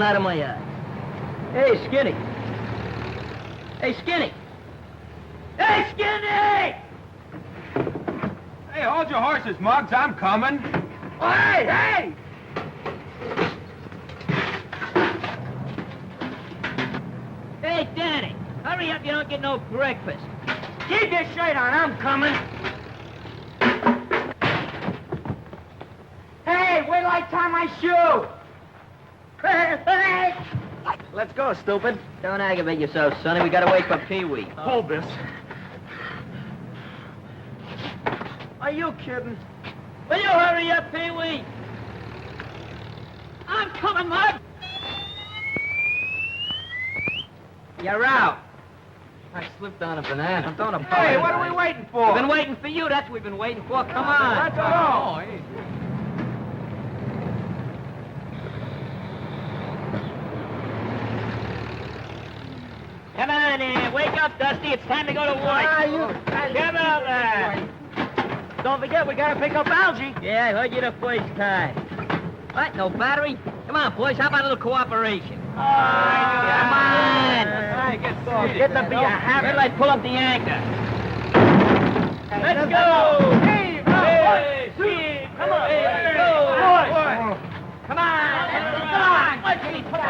sun out of my eyes. Hey, Skinny. Hey, Skinny. Hey, Skinny! Hey, hold your horses, Muggs. I'm coming. Hey, hey! Hey, Danny, hurry up, you don't get no breakfast. Keep your shirt on, I'm coming. Hey, wait till I tie my shoe. Hey! Let's go, stupid. Don't aggravate yourself, Sonny. We gotta wait for Peewee. Hold this. Are you kidding? Will you hurry up, Peewee? I'm coming, Mug. You're out. I slipped on a banana. I'm throwing a Hey, what are we waiting for? We've been waiting for you. That's what we've been waiting for. Come on. Let's go. Come on in. Wake up, Dusty. It's time to go to work. Come on there. Don't forget, we gotta pick up Algy. Yeah, I heard you the first time. What? No battery? Come on, boys. How about a little cooperation? Come on. Get to be a habit. Wait till I pull up the anchor. Let's go. Hey, Steve. Come on. Let's go. Boys. Come on. Come on. Let's see. Come on.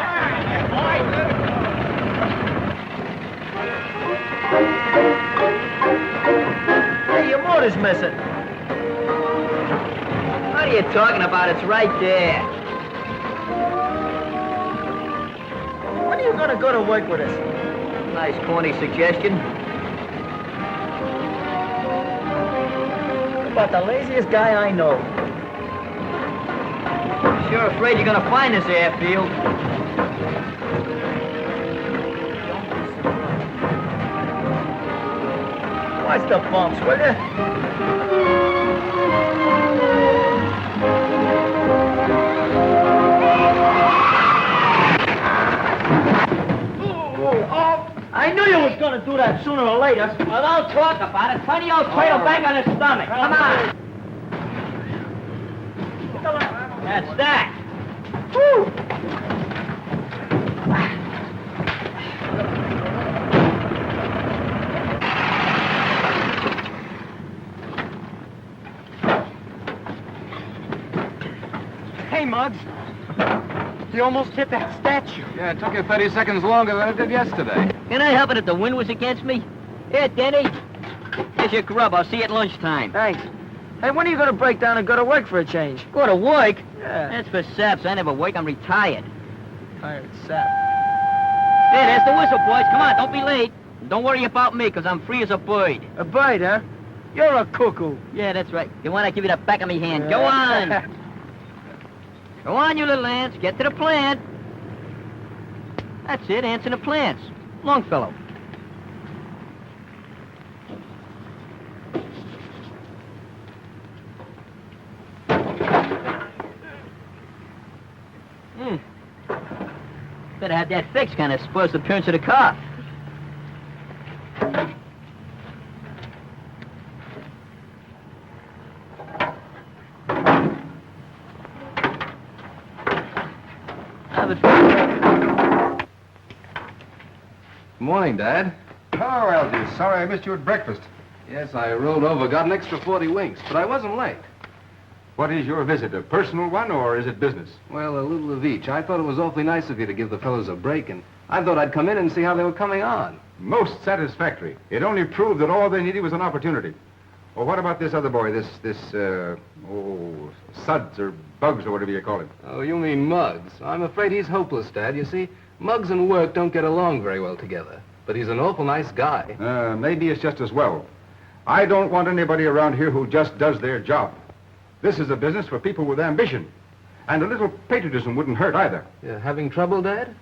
Hey, your motor's missing. What are you talking about? It's right there. When are you gonna go to work with us? Nice corny suggestion. You're about the laziest guy I know. Sure afraid you're gonna find this airfield. Watch the bumps, will you? I knew you was gonna do that sooner or later. Well, don't talk about it. Turn the old cradle back on his stomach. Come on. That's that. Woo! Hey, Muggs. You almost hit that statue. Yeah, it took you 30 seconds longer than it did yesterday. Can I help it if the wind was against me? Here, Denny. Here's your grub. I'll see you at lunchtime. Thanks. Hey, when are you gonna break down and go to work for a change? Go to work? Yeah. That's for saps. I never work. I'm retired. Tired sap. Hey, there's the whistle, boys. Come on, don't be late. Don't worry about me, because I'm free as a bird. A bird, huh? You're a cuckoo. Yeah, that's right. You want to give you the back of me hand. Go on. Go on, you little ants. Get to the plant. That's it, ants in the plants. Longfellow. Better have that fixed, kind of spoils the appearance of the car. Morning, Dad. Hello, Algy. Sorry I missed you at breakfast. Yes, I rolled over, got an extra 40 winks, but I wasn't late. What is your visit, a personal one, or is it business? Well, a little of each. I thought it was awfully nice of you to give the fellows a break, and I thought I'd come in and see how they were coming on. Most satisfactory. It only proved that all they needed was an opportunity. Well, what about this other boy, Suds or Bugs or whatever you call him? Oh, you mean Muggs. I'm afraid he's hopeless, Dad. You see, Muggs and work don't get along very well together. But he's an awful nice guy. Maybe it's just as well. I don't want anybody around here who just does their job. This is a business for people with ambition. And a little patriotism wouldn't hurt either. You having trouble, Dad?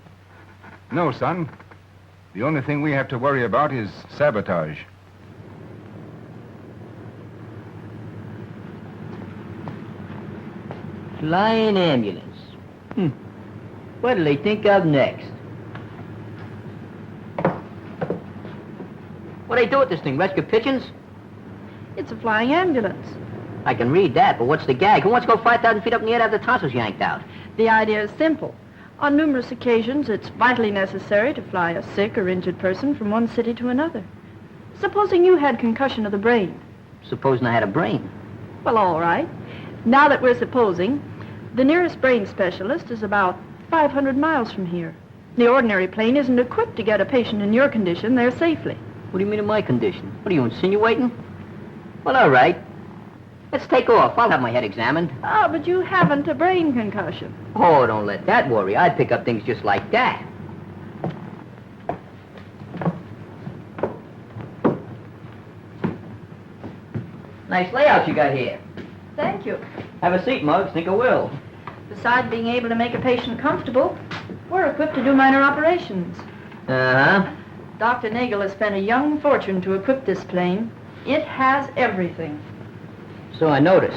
No, son. The only thing we have to worry about is sabotage. Flying ambulance. What'll they think of next? What do they do with this thing? Rescue pigeons? It's a flying ambulance. I can read that, but what's the gag? Who wants to go 5,000 feet up in the air to have the tonsils yanked out? The idea is simple. On numerous occasions, it's vitally necessary to fly a sick or injured person from one city to another. Supposing you had concussion of the brain. Supposing I had a brain. Well, all right. Now that we're supposing, the nearest brain specialist is about 500 miles from here. The ordinary plane isn't equipped to get a patient in your condition there safely. What do you mean in my condition? What are you insinuating? Well, all right. Let's take off. I'll have my head examined. Ah, but you haven't a brain concussion. Oh, don't let that worry. I'd pick up things just like that. Nice layout you got here. Thank you. Have a seat, Muggs. Think I will. Besides being able to make a patient comfortable, we're equipped to do minor operations. Uh-huh. Dr. Nagel has spent a young fortune to equip this plane. It has everything. So I notice.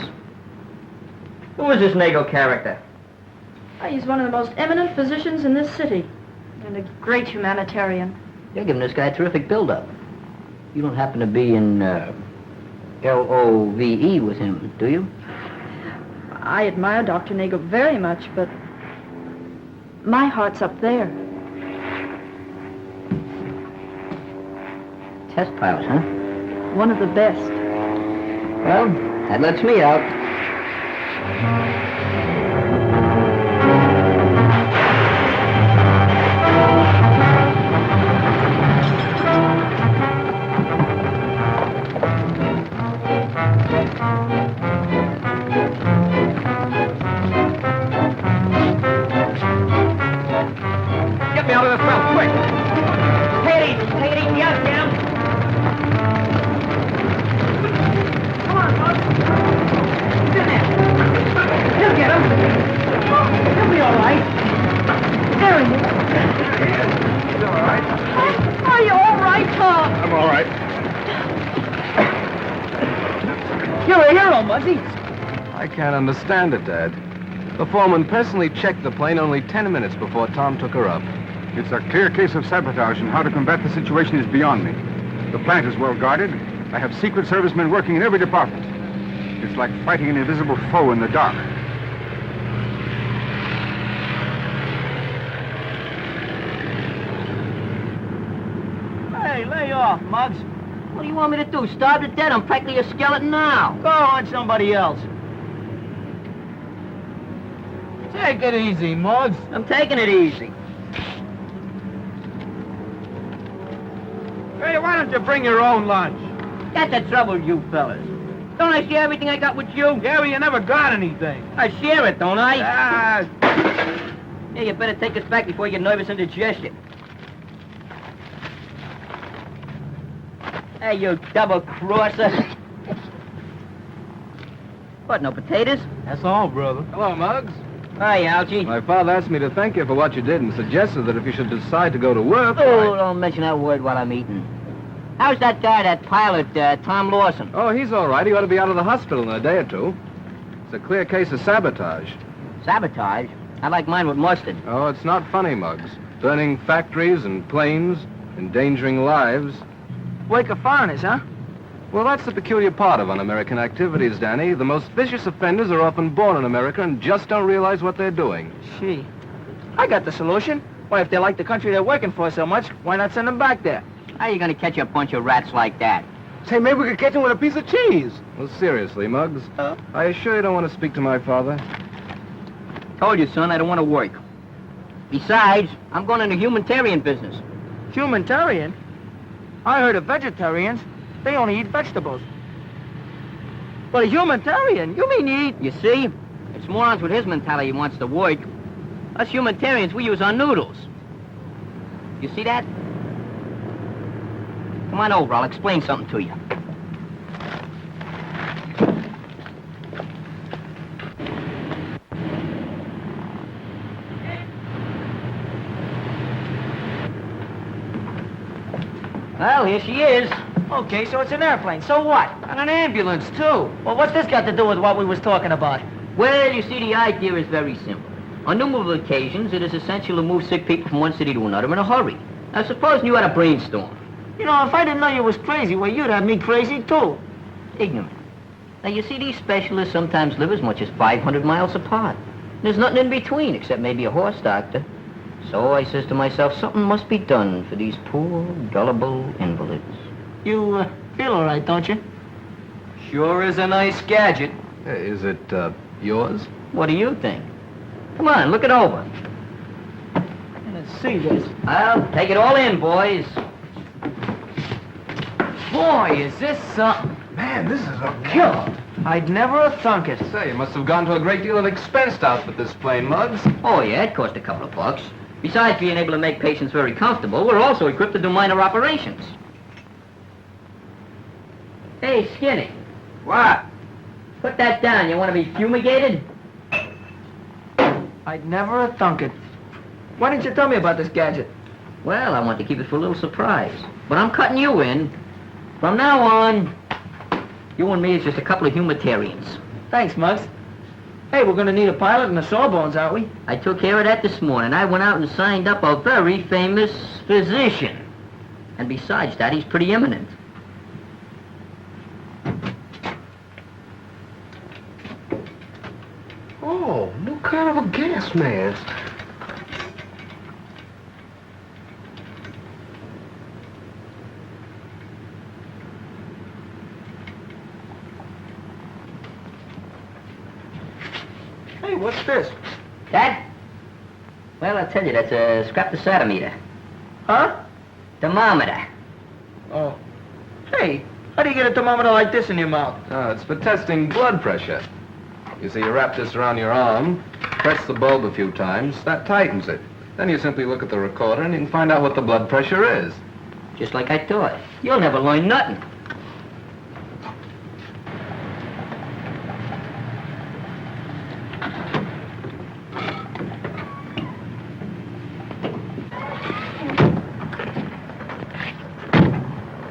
Who is this Nagel character? He's one of the most eminent physicians in this city, and a great humanitarian. You're giving this guy a terrific build-up. You don't happen to be in, LOVE with him, do you? I admire Dr. Nagel very much, but my heart's up there. Test pilots, huh? One of the best. Well, that lets me out. Get me out of this mouth, quick! Take it easy, out, Jim! Come on, Bud. He's in there. He'll get him. He'll be all right. There he is. He's all right. Are you all right, Tom? I'm all right. You're a hero, Muzzy. I can't understand it, Dad. The foreman personally checked the plane only 10 minutes before Tom took her up. It's a clear case of sabotage, and how to combat the situation is beyond me. The plant is well guarded. I have Secret Service men working in every department. It's like fighting an invisible foe in the dark. Hey, lay off, Muggs. What do you want me to do? Starve to death? I'm practically a skeleton now. Go on somebody else. Take it easy, Muggs. I'm taking it easy. Hey, why don't you bring your own lunch? That's the trouble, you fellas. Don't I share everything I got with you? Yeah, well, you never got anything. I share it, don't I? Ah, Yeah, you better take this back before you get nervous indigestion. Hey, you double-crosser. What, no potatoes? that's all, brother. Hello, Muggs. Hi, Algy. My father asked me to thank you for what you did and suggested that if you should decide to go to work... Oh, don't mention that word while I'm eating. How's that guy, that pilot, Tom Lawson? Oh, he's all right. He ought to be out of the hospital in a day or two. It's a clear case of sabotage. Sabotage? I like mine with mustard. Oh, it's not funny, Muggs. Burning factories and planes, endangering lives. Wake of foreigners, huh? Well, that's the peculiar part of un-American activities, Danny. The most vicious offenders are often born in America and just don't realize what they're doing. Gee, I got the solution. Why, if they like the country they're working for so much, why not send them back there? How are you going to catch a bunch of rats like that? Say, maybe we could catch them with a piece of cheese. Well, seriously, Muggs, I assure you don't want to speak to my father. Told you, son, I don't want to work. Besides, I'm going into humanitarian business. Humanitarian? I heard of vegetarians. They only eat vegetables. But a humanitarian? You mean you eat... You see? It's morons with his mentality he wants to work. Us humanitarians, we use our noodles. You see that? Come on over, I'll explain something to you. Well, here she is. Okay, so it's an airplane. So what? And an ambulance, too. Well, what's this got to do with what we was talking about? Well, you see, the idea is very simple. On numerous occasions, it is essential to move sick people from one city to another in a hurry. Now, supposing you had a brainstorm. You know, if I didn't know you was crazy, well, you'd have me crazy, too. Ignorant. Now, you see, these specialists sometimes live as much as 500 miles apart. There's nothing in between, except maybe a horse doctor. So I says to myself, something must be done for these poor, gullible invalids. You feel all right, don't you? Sure is a nice gadget. Is it, yours? What do you think? Come on, look it over. Let's see this. Well, take it all in, boys. Boy, is this something. Man, this is a killer. I'd never have thunk it. Say, you must have gone to a great deal of expense to outfit this plane, Muggs. Oh, yeah, it cost a couple of bucks. Besides being able to make patients very comfortable, we're also equipped to do minor operations. Hey, Skinny. What? Put that down. You want to be fumigated? I'd never have thunk it. Why didn't you tell me about this gadget? Well, I want to keep it for a little surprise. But I'm cutting you in. From now on, you and me is just a couple of humanitarians. Thanks, Muggs. Hey, we're gonna need a pilot and a sawbones, aren't we? I took care of that this morning. I went out and signed up a very famous physician. And besides that, he's pretty eminent. Oh, new kind of a gas mask. Hey, what's this? That? Well, I'll tell you, that's a scraptosotometer. Huh? Thermometer. Oh. Hey, how do you get a thermometer like this in your mouth? It's for testing blood pressure. You see, you wrap this around your arm, press the bulb a few times, that tightens it. Then you simply look at the recorder and you can find out what the blood pressure is. Just like I thought. You'll never learn nothing.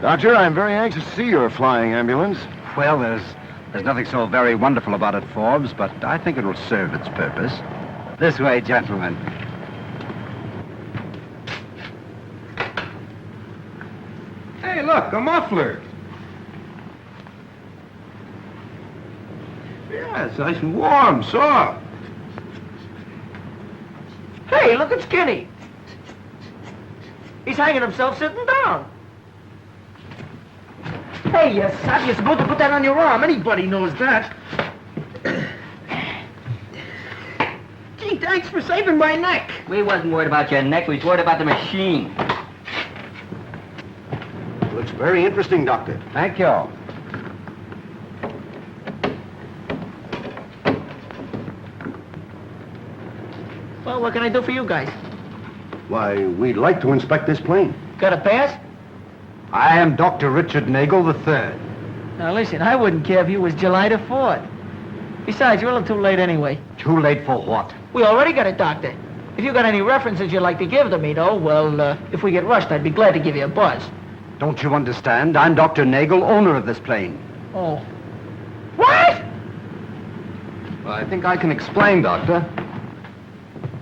Doctor, I'm very anxious to see your flying ambulance. Well, there's nothing so very wonderful about it, Forbes, but I think it'll serve its purpose. This way, gentlemen. Hey, look, a muffler. Yeah, it's nice and warm, soft. Hey, look at Skinny. He's hanging himself sitting down. Hey, you sap, you're supposed to put that on your arm. Anybody knows that. Gee, thanks for saving my neck. We wasn't worried about your neck, we was worried about the machine. Looks very interesting, Doctor. Thank you. Well, what can I do for you guys? Why, we'd like to inspect this plane. Got a pass? I am Dr. Richard Nagel III. Now, listen, I wouldn't care if you was July the 4th. Besides, you're a little too late anyway. Too late for what? We already got a doctor. If you got any references you'd like to give to me, though, well, if we get rushed, I'd be glad to give you a buzz. Don't you understand? I'm Dr. Nagel, owner of this plane. Oh. What? Well, I think I can explain, Doctor.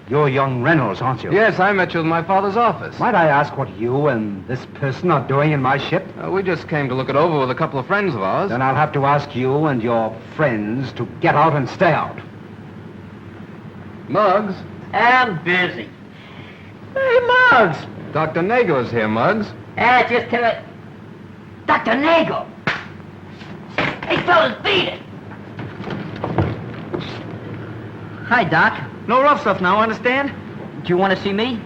You're young Reynolds, aren't you? Yes, I met you in my father's office. Might I ask what you and this person are doing in my ship? We just came to look it over with a couple of friends of ours. Then I'll have to ask you and your friends to get out and stay out. Muggs, I'm busy. Hey, Muggs. Dr. Nagel is here, Muggs. Just tell it. Dr. Nagel! Hey, fellas, beat it! Hi, Doc. No rough stuff now, understand? Do you want to see me?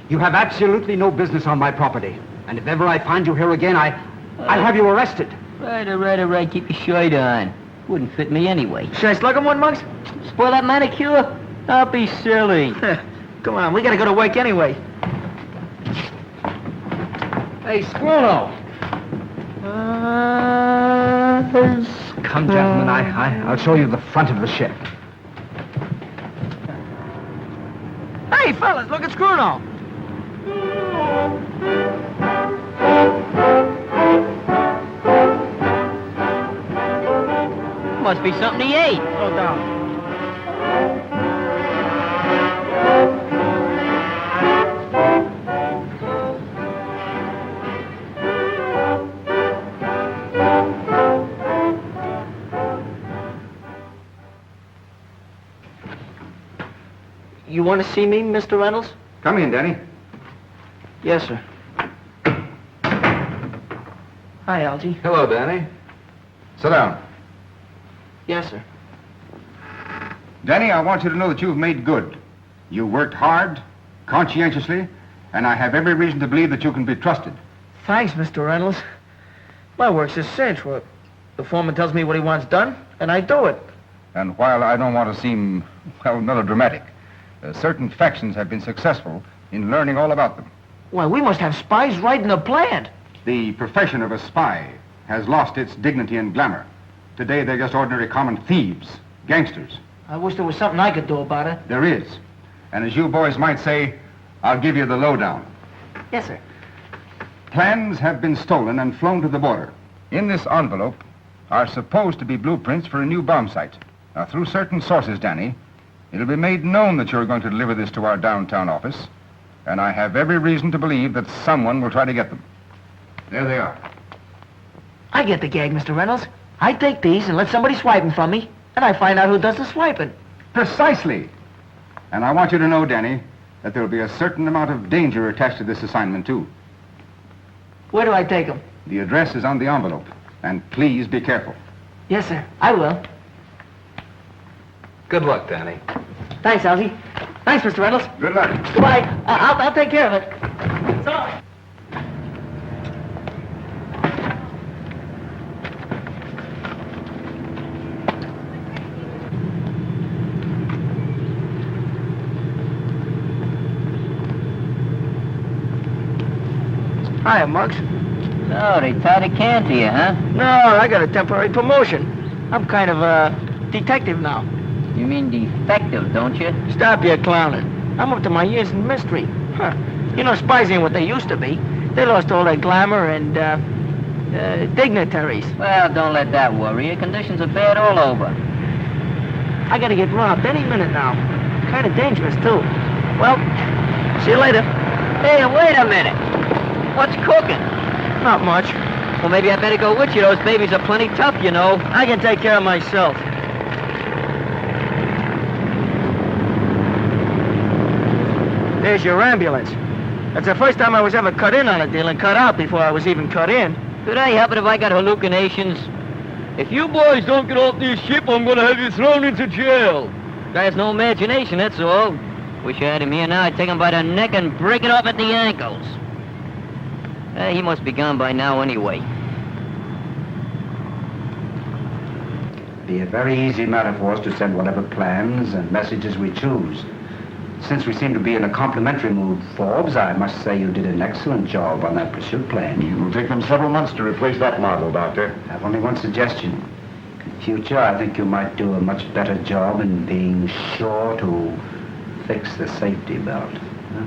You have absolutely no business on my property. And if ever I find you here again, I'll have you arrested. Right, all right. Keep your shirt on. Wouldn't fit me anyway. Should I slug him one, Muggs? Spoil that manicure? Don't be silly. Come on, we gotta go to work anyway. Hey, Scruno. Come, gentlemen, I'll show you the front of the ship. Hey, fellas, look at Scruno. Must be something he ate. No doubt. You want to see me, Mr. Reynolds? Come in, Danny. Yes, sir. Hi, Algy. Hello, Danny. Sit down. Yes, sir. Danny, I want you to know that you've made good. You worked hard, conscientiously, and I have every reason to believe that you can be trusted. Thanks, Mr. Reynolds. My work's a cinch. Well, the foreman tells me what he wants done, and I do it. And while I don't want to seem, well, melodramatic, certain factions have been successful in learning all about them. Well, we must have spies right in the plant. The profession of a spy has lost its dignity and glamour. Today, they're just ordinary common thieves, gangsters. I wish there was something I could do about it. There is. And as you boys might say, I'll give you the lowdown. Yes, sir. Plans have been stolen and flown to the border. In this envelope are supposed to be blueprints for a new bomb site. Now, through certain sources, Danny, it'll be made known that you're going to deliver this to our downtown office, and I have every reason to believe that someone will try to get them. There they are. I get the gag, Mr. Reynolds. I take these and let somebody swipe them from me, and I find out who does the swiping. Precisely. And I want you to know, Danny, that there'll be a certain amount of danger attached to this assignment, too. Where do I take them? The address is on the envelope, and please be careful. Yes, sir. I will. Good luck, Danny. Thanks, Algy. Thanks, Mr. Reynolds. Good luck. Goodbye. I'll take care of it. So long. Hiya, Muggs. Oh, they tied a can to you, huh? No, I got a temporary promotion. I'm kind of a detective now. You mean defective, don't you? Stop your clowning. I'm up to my ears in mystery. Huh. You know, spies ain't what they used to be. They lost all their glamour and, dignitaries. Well, don't let that worry you. Conditions are bad all over. I gotta get robbed any minute now. Kind of dangerous, too. Well, see you later. Hey, wait a minute. What's cooking? Not much. Well, maybe I better go with you. Those babies are plenty tough, you know. I can take care of myself. There's your ambulance. That's the first time I was ever cut in on a deal and cut out before I was even cut in. Could I help it if I got hallucinations? If you boys don't get off this ship, I'm gonna have you thrown into jail. Guy has no imagination, that's all. Wish I had him here now. I'd take him by the neck and break it off at the ankles. He must be gone by now anyway. Be a very easy matter for us to send whatever plans and messages we choose. Since we seem to be in a complimentary mood, Forbes, I must say you did an excellent job on that pursuit plan. It will take them several months to replace that model, Doctor. I have only one suggestion. In future, I think you might do a much better job in being sure to fix the safety belt. Huh?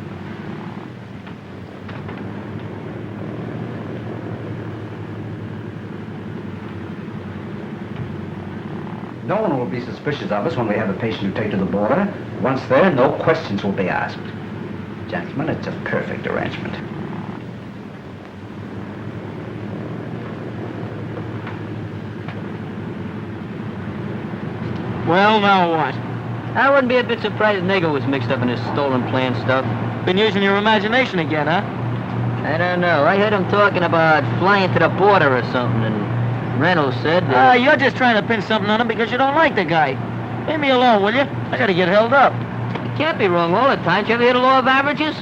No one will be suspicious of us when we have a patient to take to the border. Once there, no questions will be asked. Gentlemen, it's a perfect arrangement. Well, now what? I wouldn't be a bit surprised if Nagel was mixed up in this stolen plan stuff. Been using your imagination again, huh? I don't know. I heard him talking about flying to the border or something, and Reynolds said You're just trying to pin something on him because you don't like the guy. Leave me alone, will you? I gotta get held up. You can't be wrong all the time. Did you ever hear the law of averages?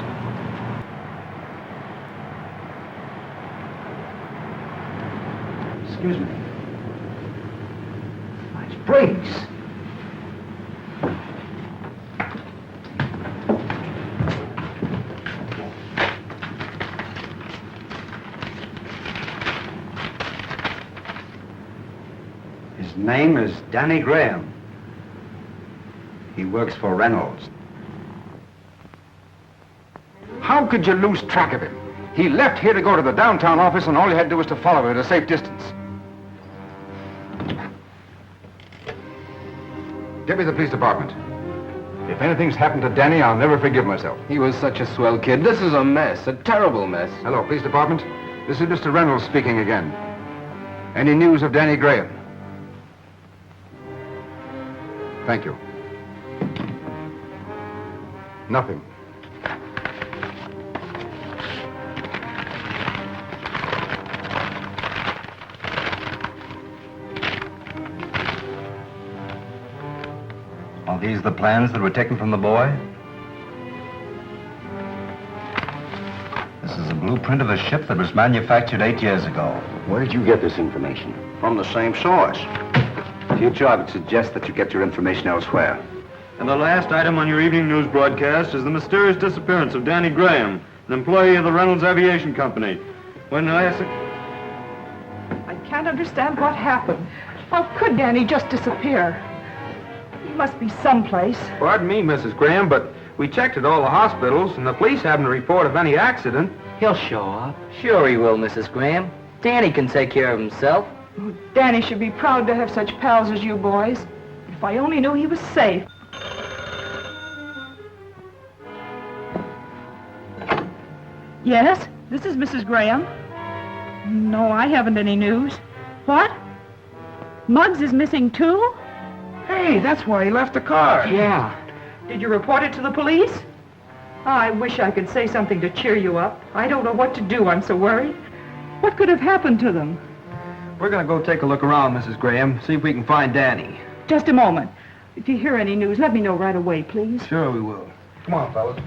Excuse me. It's Briggs. His name is Danny Graham. He works for Reynolds. How could you lose track of him? He left here to go to the downtown office, and all you had to do was to follow him at a safe distance. Get me the police department. If anything's happened to Danny, I'll never forgive myself. He was such a swell kid. This is a mess, a terrible mess. Hello, police department. This is Mr. Reynolds speaking again. Any news of Danny Graham? Thank you. Nothing. Are these the plans that were taken from the boy? This is a blueprint of a ship that was manufactured 8 years ago. Where did you get this information? From the same source. Future, I would suggest that you get your information elsewhere. And the last item on your evening news broadcast is the mysterious disappearance of Danny Graham, an employee of the Reynolds Aviation Company. When last... I can't understand what happened. How could Danny just disappear? He must be someplace. Pardon me, Mrs. Graham, but we checked at all the hospitals, and the police haven't a report of any accident. He'll show up. Sure he will, Mrs. Graham. Danny can take care of himself. Oh, Danny should be proud to have such pals as you boys. If I only knew he was safe. Yes, this is Mrs. Graham. No, I haven't any news. What? Muggs is missing too? Hey, that's why he left the car. Yeah. Did you report it to the police? I wish I could say something to cheer you up. I don't know what to do. I'm so worried. What could have happened to them? We're gonna go take a look around, Mrs. Graham, see if we can find Danny. Just a moment. If you hear any news, let me know right away, please. Sure we will. Come on, fellas.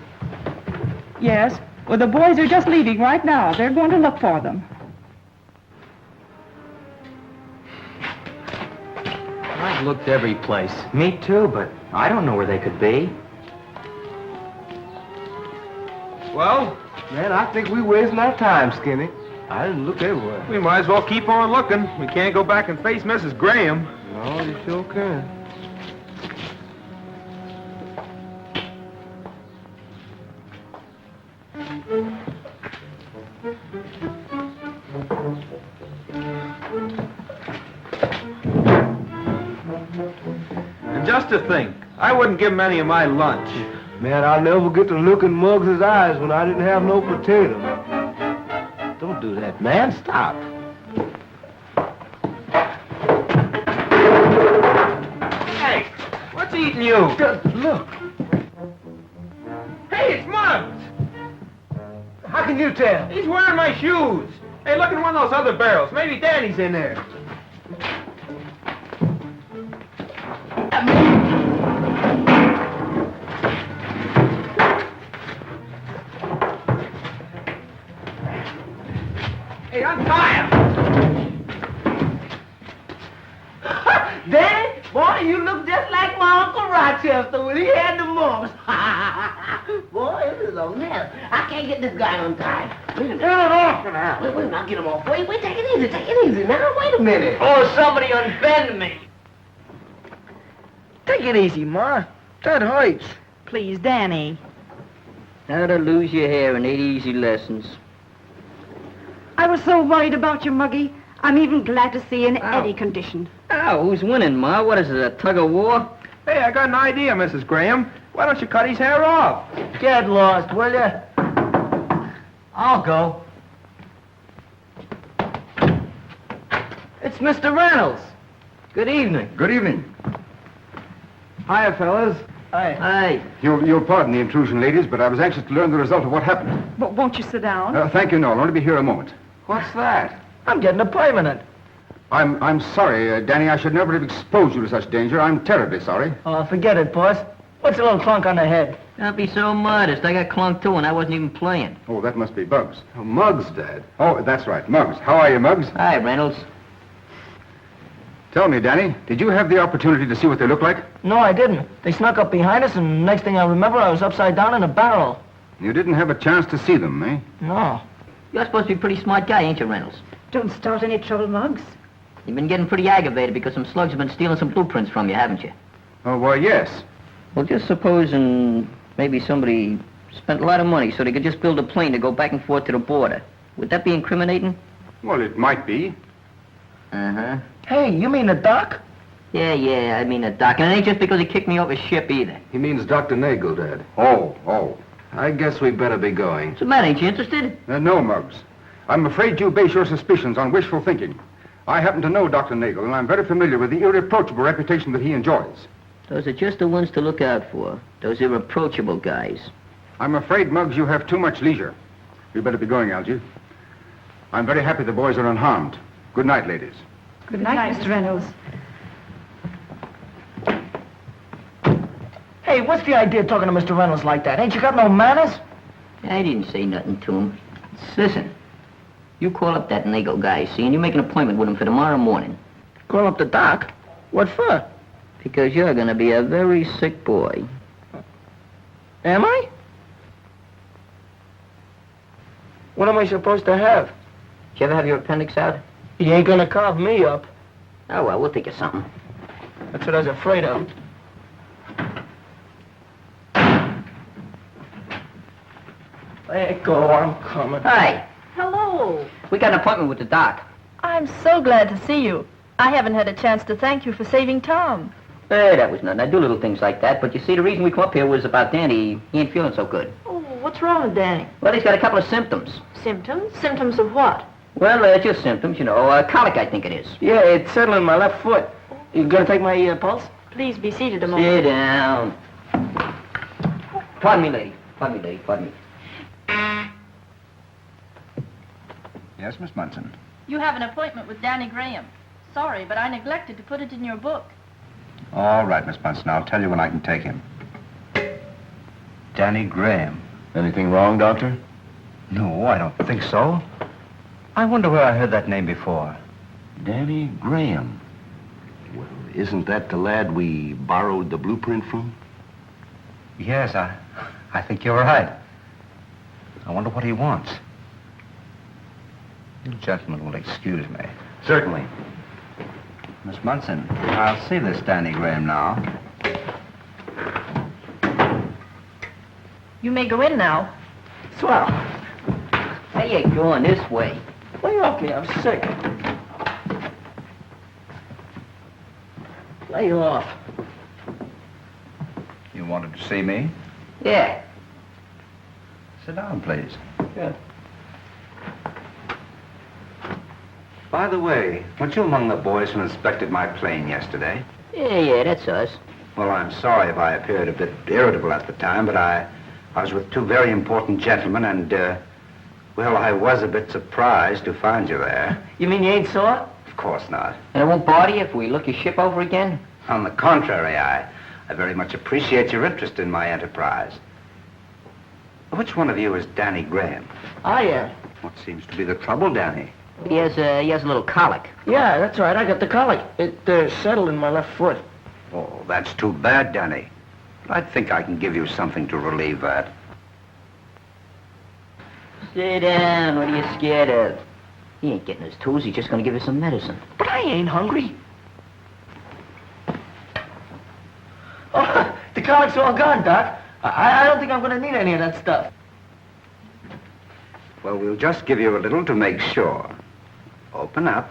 Yes. Well, the boys are just leaving right now. They're going to look for them. I've looked every place. Me too, but I don't know where they could be. Well, Man, I think we're wasting our time, Skinny. I didn't look everywhere. we might as well keep on looking. We can't go back and face Mrs. Graham. No, you sure can. And just to think, I wouldn't give him any of my lunch. Man, I'll never get to look in Muggs' eyes when I didn't have no potato. Don't do that, man. Stop. Hey, what's eating you? Just look. Hey, it's Muggs! How can you tell? He's wearing my shoes. Hey, look in one of those other barrels. Maybe Danny's in there. Hey, untie him! Danny, boy, you look just like my Uncle Rochester when he had the mumps. Boy, this is a mess. I can't get this guy untied. Get it off now. Wait, now get him off. Wait, take it easy now. Wait a minute. Oh, somebody unbend me. Take it easy, Ma. That hurts. Please, Danny. How to lose your hair in 8 easy lessons. I was so worried about you, Muggy. I'm even glad to see you in any condition. Oh, who's winning, Ma? What is it, a tug of war? Hey, I got an idea, Mrs. Graham. Why don't you cut his hair off? Get lost, will you? I'll go. It's Mr. Reynolds. Good evening. Good evening. Hiya, fellas. Hi. You'll pardon the intrusion, ladies, but I was anxious to learn the result of what happened. But won't you sit down? Thank you, no. I'll only be here a moment. What's that? I'm getting a permanent. I'm sorry, Danny. I should never have exposed you to such danger. I'm terribly sorry. Oh, forget it, boss. What's a little clunk on the head? Don't be so modest. I got clunked too, and I wasn't even playing. Oh, that must be Bugs. Oh, Muggs, Dad. Oh, that's right. Muggs. How are you, Muggs? Hi, Reynolds. Tell me, Danny, did you have the opportunity to see what they look like? No, I didn't. They snuck up behind us, and next thing I remember, I was upside down in a barrel. You didn't have a chance to see them, eh? No. You're supposed to be a pretty smart guy, ain't you, Reynolds? Don't start any trouble, Muggs. You've been getting pretty aggravated because some slugs have been stealing some blueprints from you, haven't you? Oh, why, yes. Well, just supposing maybe somebody spent a lot of money so they could just build a plane to go back and forth to the border. Would that be incriminating? Well, it might be. Uh-huh. Hey, you mean the doc? Yeah, I mean the doc. And it ain't just because he kicked me off his ship either. He means Dr. Nagel, Dad. Oh. I guess we better be going. What's the matter? Ain't you interested? No, Muggs. I'm afraid you base your suspicions on wishful thinking. I happen to know Dr. Nagel, and I'm very familiar with the irreproachable reputation that he enjoys. Those are just the ones to look out for. Those irreproachable guys. I'm afraid, Muggs, you have too much leisure. You better be going, Algy. I'm very happy the boys are unharmed. Good night, ladies. Good night, Mr. Reynolds. Hey, what's the idea of talking to Mr. Reynolds like that? Ain't you got no manners? I didn't say nothing to him. Listen, you call up that Nagel guy, see, and you make an appointment with him for tomorrow morning. Call up the doc? What for? Because you're going to be a very sick boy. Am I? What am I supposed to have? Did you ever have your appendix out? He ain't gonna carve me up. Oh, well, we'll think of something. That's what I was afraid of. Let go, I'm coming. Hi. Hello. We got an appointment with the doc. I'm so glad to see you. I haven't had a chance to thank you for saving Tom. Hey, that was nothing. I do little things like that. But you see, the reason we come up here was about Danny. He ain't feeling so good. Oh, what's wrong with Danny? Well, he's got a couple of symptoms. Symptoms? Symptoms of what? Well, just symptoms, you know. Colic, I think it is. Yeah, it's settling my left foot. You gonna take my pulse? Please be seated a moment. Sit down. Pardon me, lady. Pardon me, lady. Pardon me. Yes, Miss Munson. You have an appointment with Danny Graham. Sorry, but I neglected to put it in your book. All right, Miss Munson. I'll tell you when I can take him. Danny Graham. Anything wrong, Doctor? No, I don't think so. I wonder where I heard that name before. Danny Graham. Well, isn't that the lad we borrowed the blueprint from? Yes, I think you're right. I wonder what he wants. You gentlemen will excuse me. Certainly. Miss Munson, I'll see this Danny Graham now. You may go in now. Swell. How you going this way? Lay off me, I'm sick. Lay off. You wanted to see me? Yeah. Sit down, please. Yeah. By the way, weren't you among the boys who inspected my plane yesterday? Yeah, that's us. Well, I'm sorry if I appeared a bit irritable at the time, but I was with two very important gentlemen, and, well, I was a bit surprised to find you there. You mean you ain't sore? Of course not. And it won't bother you if we look your ship over again? On the contrary, I very much appreciate your interest in my enterprise. Which one of you is Danny Graham? I am. What seems to be the trouble, Danny? He has a little colic. Yeah, that's right. I got the colic. It settled in my left foot. Oh, that's too bad, Danny. But I think I can give you something to relieve that. Sit down. What are you scared of? He ain't getting his tools. He's just going to give you some medicine. But I ain't hungry. Oh, the colic's all gone, Doc. I don't think I'm going to need any of that stuff. Well, we'll just give you a little to make sure. Open up.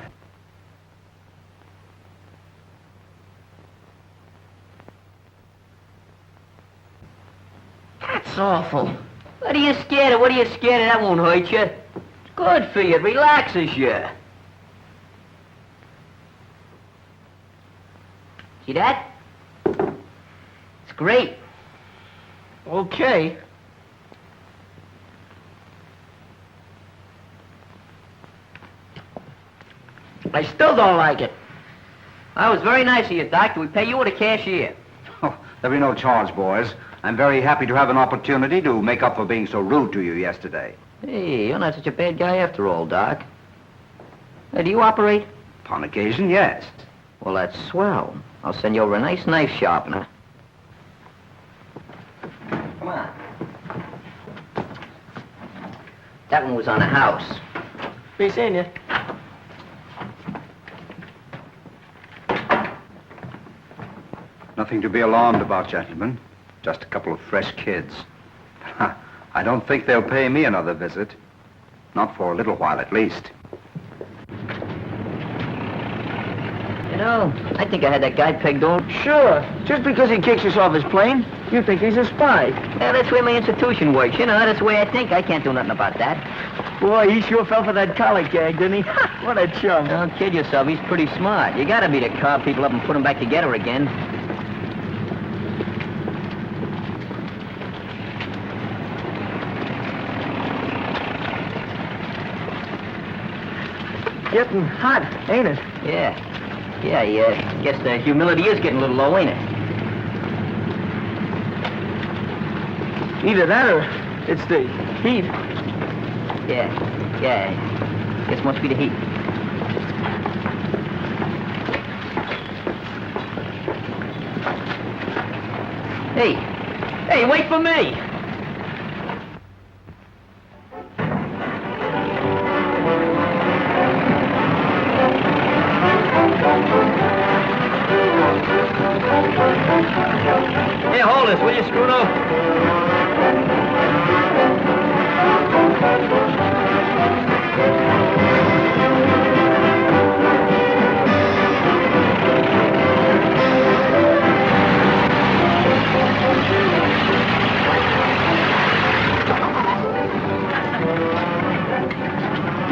That's awful. What are you scared of? What are you scared of? That won't hurt you. It's good for you. It relaxes you. See that? It's great. Okay. I still don't like it. That was very nice of you, Doc. Do we pay you or the cashier? Oh, there'll be no charge, boys. I'm very happy to have an opportunity to make up for being so rude to you yesterday. Hey, you're not such a bad guy after all, Doc. Hey, do you operate? Upon occasion, yes. Well, that's swell. I'll send you over a nice knife sharpener. Come on. That one was on a house. Be seeing you. Nothing to be alarmed about, gentlemen. Just a couple of fresh kids. I don't think they'll pay me another visit. Not for a little while, at least. You know, I think I had that guy pegged on. Sure. Just because he kicks us off his plane, you think he's a spy. Yeah, that's the way my institution works. You know, that's the way I think. I can't do nothing about that. Boy, he sure fell for that colic gag, didn't he? What a chum. Don't kid yourself. He's pretty smart. You gotta be to carve people up and put them back together again. getting hot, ain't it? Yeah. Yeah. Guess the humidity is getting a little low, ain't it? Either that or it's the heat. Yeah. Guess must be the heat. Hey, wait for me! Here, hold this, will you, Scruno?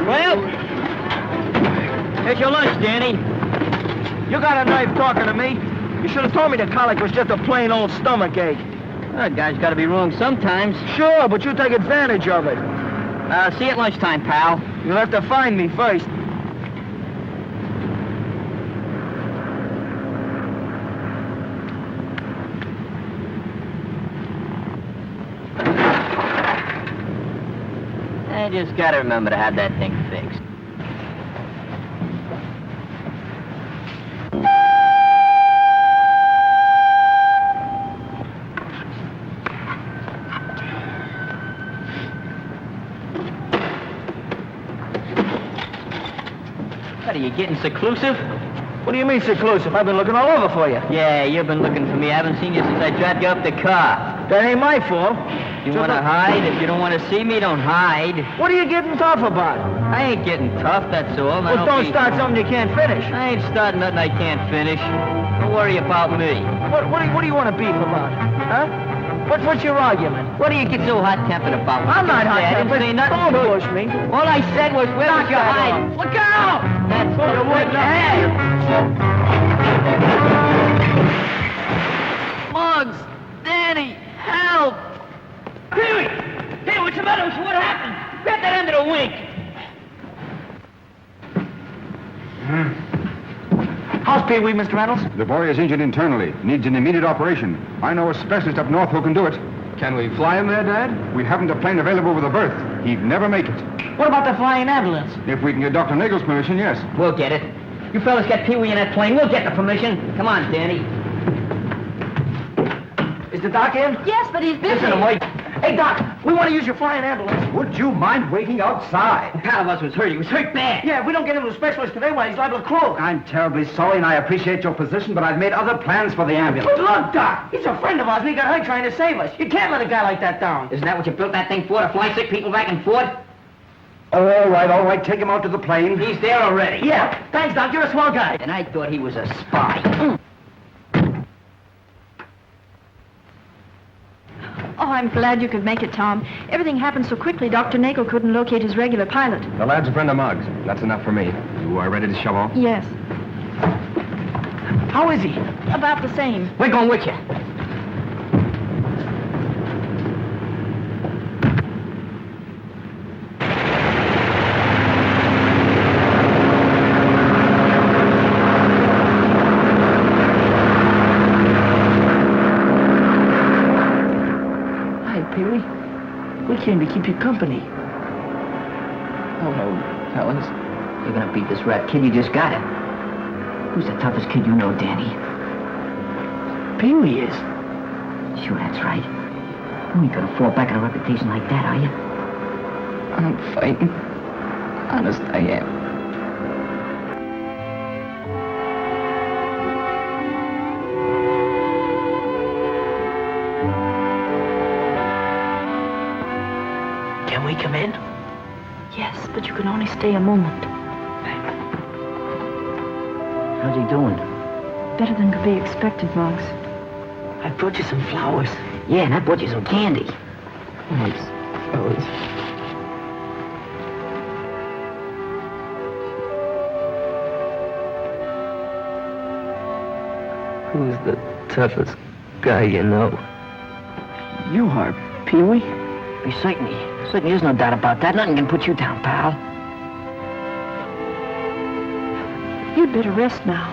Well, here's your lunch, Danny. You got a knife talking to me? You should have told me the colic was just a plain old stomach ache. That guy's got to be wrong sometimes. Sure, but you take advantage of it. See you at lunchtime, pal. You'll have to find me first. I just got to remember to have that thing fixed. What, are you getting seclusive? What do you mean seclusive? I've been looking all over for you. Yeah, you've been looking for me. I haven't seen you since I dropped you off the car. That ain't my fault. You want to hide? If you don't want to see me, don't hide. What are you getting tough about? I ain't getting tough, that's all. Now Well, don't start something you can't finish. I ain't starting nothing I can't finish. Don't worry about me. What do you want to beef about? Huh? What's your argument? What do you get so hot-tempered about? I'm not hot-tempered. I didn't say nothing. Don't push me. All I said was, where was your hide? Look out! That's what you wouldn't have. Muggs! Danny! Help! Peewee! Hey, what's the matter? What happened? Grab that end of the wing. How's Peewee, Mr. Reynolds? The boy is injured internally. Needs an immediate operation. I know a specialist up north who can do it. Can we fly him there, Dad? We haven't a plane available with a berth. He'd never make it. What about the flying ambulance? If we can get Dr. Nagel's permission, yes. We'll get it. You fellas get Peewee in that plane. We'll get the permission. Come on, Danny. Is the doc in? Yes, but he's busy. Listen, wait. Hey, Doc, we want to use your flying ambulance. Would you mind waiting outside? A pal of us was hurt. He was hurt bad. Yeah, if we don't get him to a specialist today, why, he's liable to croak. I'm terribly sorry, and I appreciate your position, but I've made other plans for the ambulance. But look, Doc, he's a friend of ours, and he got hurt trying to save us. You can't let a guy like that down. Isn't that what you built that thing for, to fly sick people back and forth? All right. Take him out to the plane. He's there already. Yeah, thanks, Doc. You're a swell guy. And I thought he was a spy. Oh, I'm glad you could make it, Tom. Everything happened so quickly, Dr. Nagel couldn't locate his regular pilot. The lad's a friend of Muggs. That's enough for me. You are ready to shove off? Yes. How is he? About the same. We're going with you. We came to keep you company. Hello, fellas. You're gonna beat this rat kid. You just got it. Who's the toughest kid you know, Danny? Peewee is. Sure, that's right. You ain't gonna fall back on a reputation like that, are you? I'm fighting. Honest, I am. Can we come in? Yes, but you can only stay a moment. How's he doing? Better than could be expected, Muggs. I brought you some flowers. Yeah, and I bought you some candy. Thanks, fellas. Who's the toughest guy you know? You are, Peewee? Certainly, there's no doubt about that. Nothing can put you down, pal. You'd better rest now.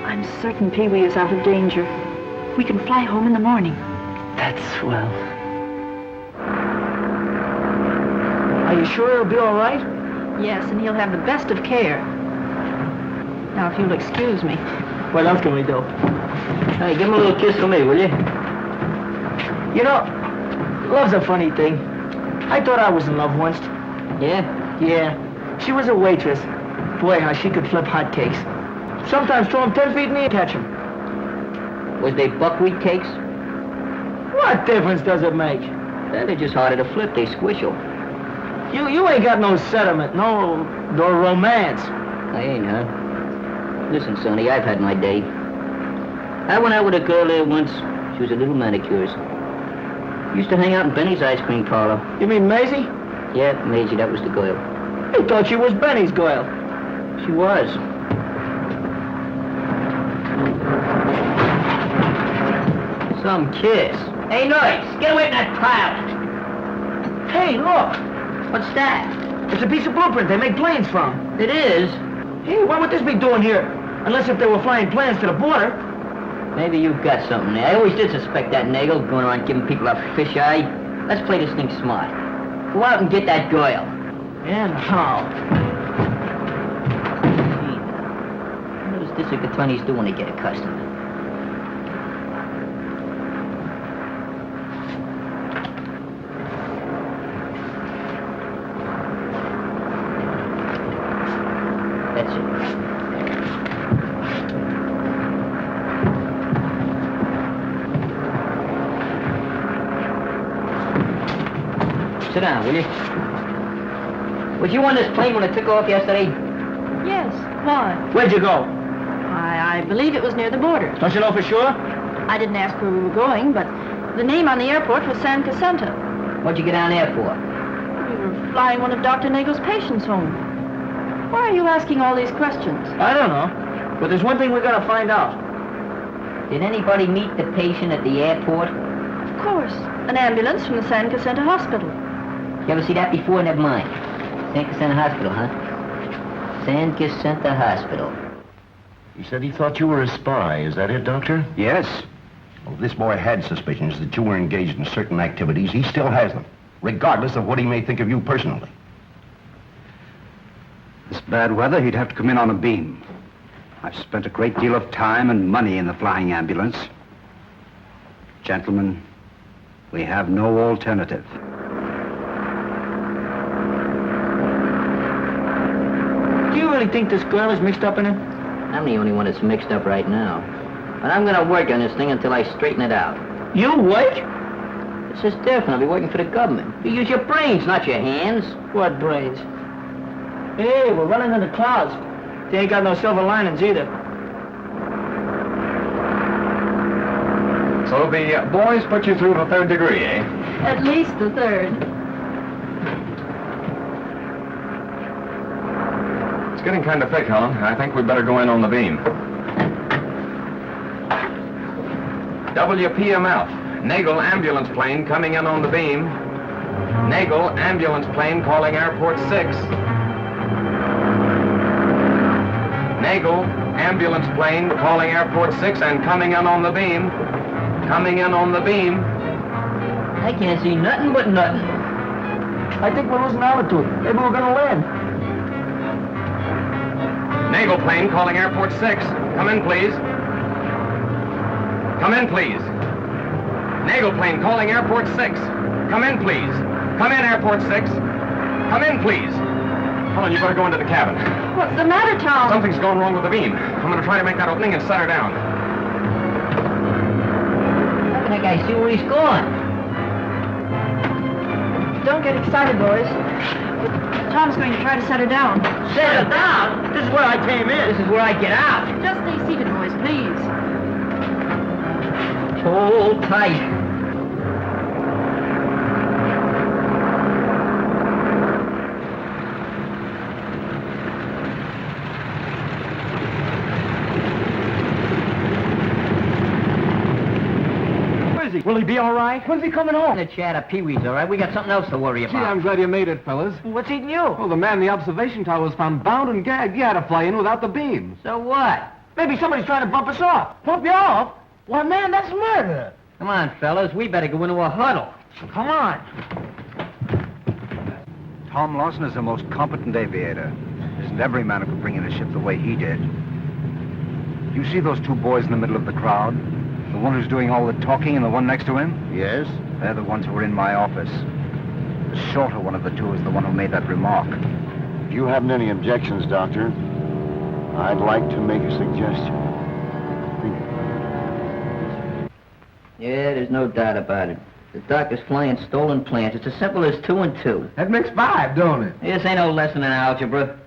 I'm certain Peewee is out of danger. We can fly home in the morning. That's swell. Are you sure it'll be all right? Yes, and he'll have the best of care. Now, if you'll excuse me. What else can we do? Hey, give him a little kiss for me, will you? You know, love's a funny thing. I thought I was in love once. Yeah? Yeah. She was a waitress. Boy, how she could flip hotcakes. Sometimes throw them 10 feet in the air, catch them. Was they buckwheat cakes? What difference does it make? They're just harder to flip. They squishel. You ain't got no sentiment, no romance. I ain't, huh? Listen, Sonny, I've had my day. I went out with a girl there once. She was a little manicurist. Used to hang out in Benny's ice cream parlor. You mean Maisie? Yeah, Maisie, that was the girl. I thought she was Benny's girl. She was. Some kiss. Hey, Noise, get away from that pile. Hey, look. What's that? It's a piece of blueprint they make planes from. It is? Hey, what would this be doing here? Unless if they were flying planes to the border. Maybe you've got something there. I always did suspect that Nagel going around giving people a fisheye. Let's play this thing smart. Go out and get that girl. And how? What does district attorneys do when they get a customer? That's it. Sit down, will you? Was you on this plane when it took off yesterday? Yes. Why? Where'd you go? I believe it was near the border. Don't you know for sure? I didn't ask where we were going, but the name on the airport was San Jacinto. What'd you get down there for? We were flying one of Dr. Nagel's patients home. Why are you asking all these questions? I don't know. But there's one thing we gotta find out. Did anybody meet the patient at the airport? Of course. An ambulance from the San Jacinto Hospital. You ever see that before? Never mind. San Jacinto Hospital, huh? San Jacinto Hospital. He said he thought you were a spy. Is that it, Doctor? Yes. Well, this boy had suspicions that you were engaged in certain activities. He still has them, regardless of what he may think of you personally. This bad weather, he'd have to come in on a beam. I've spent a great deal of time and money in the flying ambulance. Gentlemen, we have no alternative. Do you really think this girl is mixed up in it? I'm the only one that's mixed up right now. But I'm gonna work on this thing until I straighten it out. You work? This is different. I'll be working for the government. You use your brains, not your hands. What brains? Hey, we're running in the clouds. They ain't got no silver linings either. So the boys put you through the 3rd degree, eh? At least the 3rd. It's getting kind of thick, Helen. I think we'd better go in on the beam. WPMF. Nagel ambulance plane coming in on the beam. Nagel ambulance plane calling airport 6. Nagel ambulance plane calling airport 6 and coming in on the beam. Coming in on the beam. I can't see nothing but nothing. I think we're losing altitude. Maybe we're gonna land. Nagel plane calling airport 6. Come in, please. Come in, please. Nagel plane calling airport 6. Come in, please. Come in, airport 6. Come in, please. Helen, you better go into the cabin. What's the matter, Tom? Something's gone wrong with the beam. I'm going to try to make that opening and set her down. How can that guy see where he's going? Don't get excited, boys. Tom's going to try to set her down. Set her down? This is where I came in. This is where I get out. Just stay seated, boys, please. Hold tight. he? Will he be all right? When's he coming home? The chat of Peewee's, all right? We got something else to worry Gee, about. I'm glad you made it, fellas. What's eating you? Well, the man in the observation tower was found bound and gagged. He had to fly in without the beams. So what? Maybe somebody's trying to bump us off. Bump you off? Why, man, that's murder. Come on, fellas. We better go into a huddle. Come on. Tom Lawson is the most competent aviator. There isn't every man who could bring in a ship the way he did. You see those two boys in the middle of the crowd? The one who's doing all the talking and the one next to him? Yes? They're the ones who were in my office. The shorter one of the two is the one who made that remark. If you haven't any objections, Doctor, I'd like to make a suggestion. Yeah, there's no doubt about it. The doctor's flying stolen plans. It's as simple as 2 and 2. That makes 5, don't it? This ain't no lesson in algebra.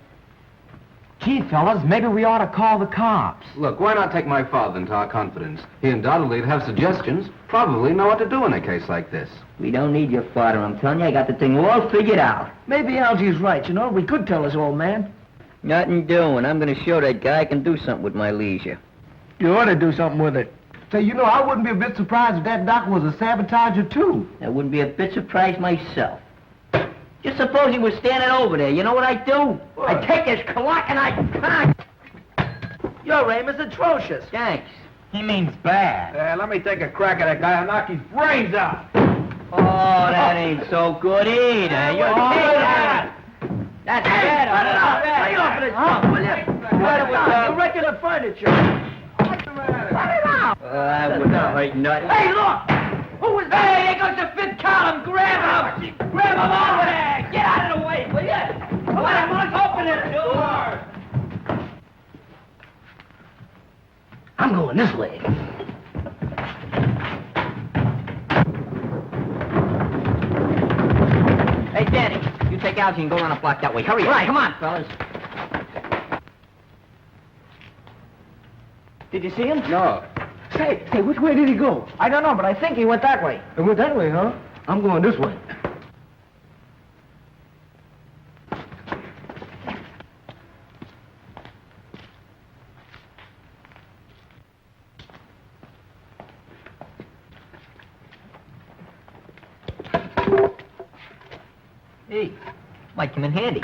Gee, fellas, maybe we ought to call the cops. Look, why not take my father into our confidence? He undoubtedly would have suggestions, probably know what to do in a case like this. We don't need your father, I'm telling you. I got the thing all figured out. Maybe Algy's right, you know. We could tell his old man. Nothing doing. I'm going to show that guy I can do something with my leisure. You ought to do something with it. Say, you know, I wouldn't be a bit surprised if that doctor was a sabotager, too. I wouldn't be a bit surprised myself. Just suppose he was standing over there. You know what I'd do? What? I'd take his clock and I'd... Your aim is atrocious. Thanks. He means bad. Let me take a crack at that guy and knock his brains out. Oh, that ain't so good either. You're that. That's better. Lay off of this stuff, will you? You're wrecking the furniture. Cut it out. That wouldn't hurt nothing. Hey, look! Who is that? Hey, there goes the fifth column. Grab him. Grab him over there. Get out of the way, will you? Come on, let's open the door. I'm going this way. Hey, Danny, you take Algy and go around the block that way. Hurry up. Right. Come on, fellas. Did you see him? No. Hey, which way did he go? I don't know, but I think he went that way. He went that way, huh? I'm going this way. Hey, might come in handy.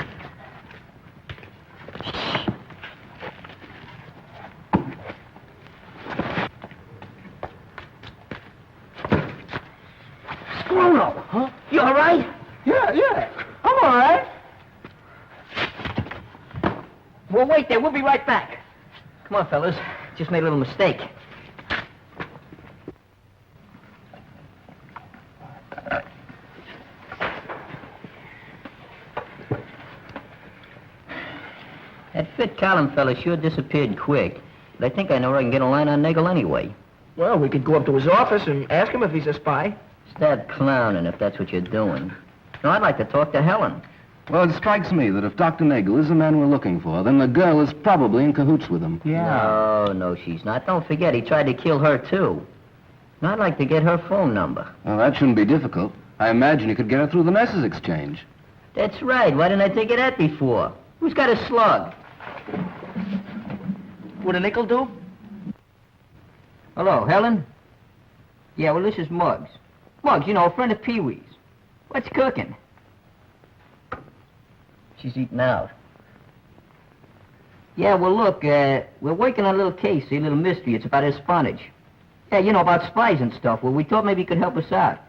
Scruno, huh? You all right? Yeah. I'm all right. Well, wait there. We'll be right back. Come on, fellas. Just made a little mistake. That fit column fella sure disappeared quick. But I think I know where I can get a line on Nagel anyway. Well, we could go up to his office and ask him if he's a spy. Stop clowning if that's what you're doing. No, I'd like to talk to Helen. Well, it strikes me that if Dr. Nagel is the man we're looking for, then the girl is probably in cahoots with him. No, she's not. Don't forget, he tried to kill her, too. And I'd like to get her phone number. Well, that shouldn't be difficult. I imagine you could get her through the message exchange. That's right. Why didn't I think of that before? Who's got a slug? Would a nickel do? Hello, Helen? Yeah, well, this is Muggs. Muggs, you know, a friend of Peewee's. What's cooking? She's eating out. Yeah, well, look, we're working on a little case, a little mystery. It's about espionage. Yeah, you know, about spies and stuff. Well, we thought maybe you could help us out.